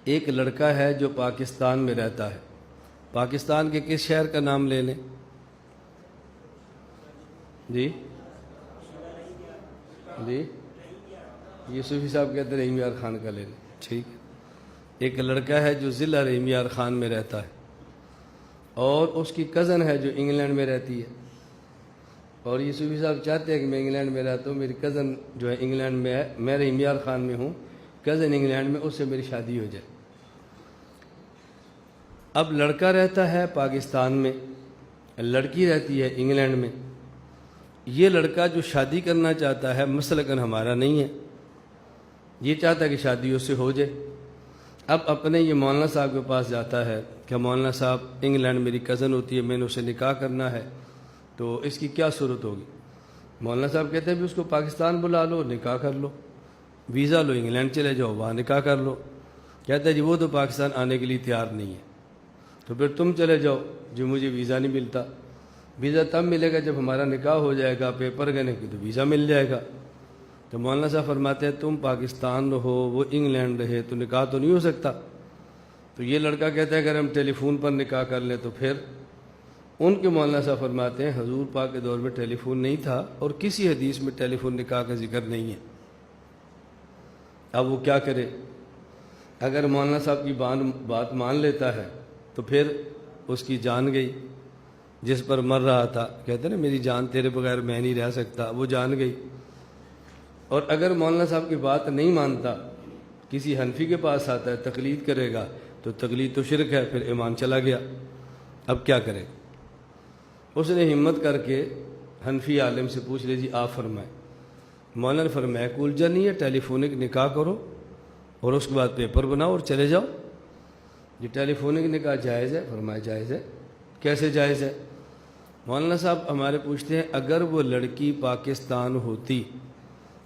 ایک لڑکا ہے جو پاکستان میں رہتا ہے. پاکستان کے کس شہر کا نام لے لیں؟ جی جی یوسفی صاحب کہتے ہیں رحیم یار خان کا لے لیں. ٹھیک ہے. ایک لڑکا ہے جو ضلع رحیم یار خان میں رہتا ہے اور اس کی کزن ہے جو انگلینڈ میں رہتی ہے. اور یوسفی صاحب چاہتے ہیں کہ میں انگلینڈ میں رہتا ہوں, میری کزن جو ہے انگلینڈ میں ہے, میں رحیم یار خان میں ہوں, کزن انگلینڈ میں, اس سے میری شادی ہو جائے. اب لڑکا رہتا ہے پاکستان میں, لڑکی رہتی ہے انگلینڈ میں. یہ لڑکا جو شادی کرنا چاہتا ہے مسلکن ہمارا نہیں ہے, یہ چاہتا ہے کہ شادی اس سے ہو جائے. اب اپنے یہ مولانا صاحب کے پاس جاتا ہے کہ مولانا صاحب انگلینڈ میری کزن ہوتی ہے, میں نے اسے نکاح کرنا ہے, تو اس کی کیا صورت ہوگی؟ مولانا صاحب کہتے ہیں بھی اس کو پاکستان بلا لو, نکاح کر لو, ویزا لو, انگلینڈ چلے جاؤ, وہاں نکاح کر لو. کہتا ہے جی وہ تو پاکستان آنے کے لیے تیار نہیں ہے, تو پھر تم چلے جاؤ. جو مجھے ویزا نہیں ملتا, ویزا تب ملے گا جب ہمارا نکاح ہو جائے گا, پیپر گنے کی تو ویزا مل جائے گا. تو مولانا صاحب فرماتے ہیں تم پاکستان رہو, وہ انگلینڈ رہے, تو نکاح تو نہیں ہو سکتا. تو یہ لڑکا کہتا ہے اگر ہم ٹیلی فون پر نکاح کر لیں تو پھر ان کے مولانا صاحب فرماتے ہیں حضور پاک کے دور میں ٹیلی فون نہیں تھا اور کسی حدیث میں ٹیلی فون نکاح کا ذکر نہیں ہے. اب وہ کیا کرے؟ اگر مولانا صاحب کی بات مان لیتا ہے تو پھر اس کی جان گئی. جس پر مر رہا تھا, کہتے ہیں نا میری جان تیرے بغیر میں نہیں رہ سکتا, وہ جان گئی. اور اگر مولانا صاحب کی بات نہیں مانتا, کسی حنفی کے پاس آتا ہے, تقلید کرے گا, تو تقلید تو شرک ہے, پھر ایمان چلا گیا. اب کیا کرے؟ اس نے ہمت کر کے حنفی عالم سے پوچھ لے جی آپ فرمائیں. مولانا نے فرمایا کوئی الجھن نہیں ہے, ٹیلی فونک نکاح کرو اور اس کے بعد پیپر بناؤ اور چلے جاؤ. یہ ٹیلی فونک نکاح جائز ہے؟ فرمایا جائز ہے. کیسے جائز ہے؟ مولانا صاحب ہمارے پوچھتے ہیں اگر وہ لڑکی پاکستان ہوتی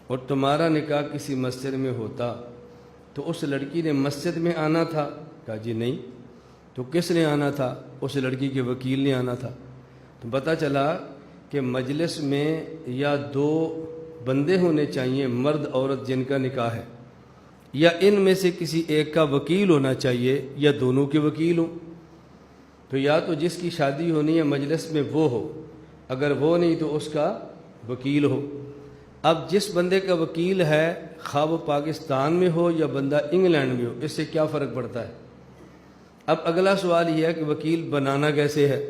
اور تمہارا نکاح کسی مسجد میں ہوتا تو اس لڑکی نے مسجد میں آنا تھا؟ کہا جی نہیں. تو کس نے آنا تھا؟ اس لڑکی کے وکیل نے آنا تھا. تو پتہ چلا کہ مجلس میں یا دو بندے ہونے چاہیے, مرد عورت جن کا نکاح ہے, یا ان میں سے کسی ایک کا وکیل ہونا چاہیے یا دونوں کے وکیل ہوں. تو یا تو جس کی شادی ہونی ہے مجلس میں وہ ہو, اگر وہ نہیں تو اس کا وکیل ہو. اب جس بندے کا وکیل ہے خواہ وہ پاکستان میں ہو یا بندہ انگلینڈ میں ہو, اس سے کیا فرق پڑتا ہے؟ اب اگلا سوال یہ ہے کہ وکیل بنانا کیسے ہے؟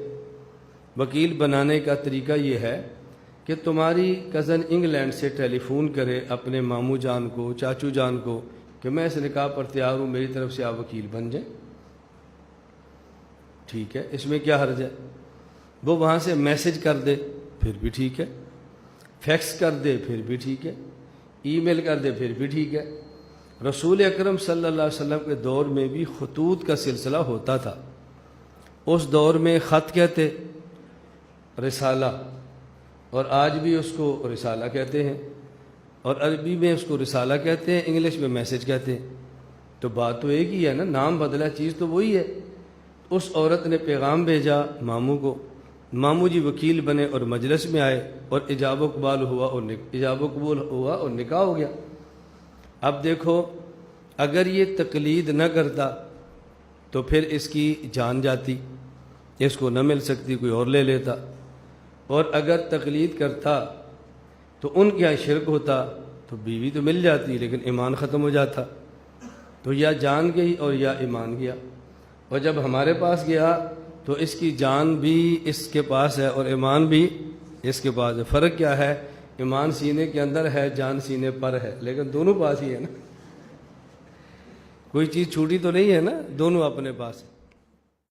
وکیل بنانے کا طریقہ یہ ہے کہ تمہاری کزن انگلینڈ سے ٹیلی فون کرے اپنے ماموں جان کو, چاچو جان کو, کہ میں اس نکاح پر تیار ہوں, میری طرف سے آپ وکیل بن جائیں. ٹھیک ہے, اس میں کیا حرج ہے؟ وہ وہاں سے میسج کر دے پھر بھی ٹھیک ہے, فیکس کر دے پھر بھی ٹھیک ہے, ای میل کر دے پھر بھی ٹھیک ہے. رسول اکرم صلی اللہ علیہ وسلم کے دور میں بھی خطوط کا سلسلہ ہوتا تھا. اس دور میں خط کہتے, رسالہ, اور آج بھی اس کو رسالہ کہتے ہیں, اور عربی میں اس کو رسالہ کہتے ہیں, انگلش میں میسج کہتے ہیں. تو بات تو ایک ہی ہے نا, نام بدلا, چیز تو وہی ہے. اس عورت نے پیغام بھیجا ماموں کو, ماموں جی وکیل بنے اور مجلس میں آئے اور ایجاب و قبول ہوا اور نکاح ہو گیا. اب دیکھو اگر یہ تقلید نہ کرتا تو پھر اس کی جان جاتی, اس کو نہ مل سکتی, کوئی اور لے لیتا. اور اگر تقلید کرتا تو ان کے یہاں شرک ہوتا تو بیوی تو مل جاتی لیکن ایمان ختم ہو جاتا. تو یا جان گئی اور یا ایمان گیا. اور جب ہمارے پاس گیا تو اس کی جان بھی اس کے پاس ہے اور ایمان بھی اس کے پاس ہے. فرق کیا ہے؟ ایمان سینے کے اندر ہے, جان سینے پر ہے, لیکن دونوں پاس ہی ہے نا. کوئی چیز چھوٹی تو نہیں ہے نا, دونوں اپنے پاس ہے.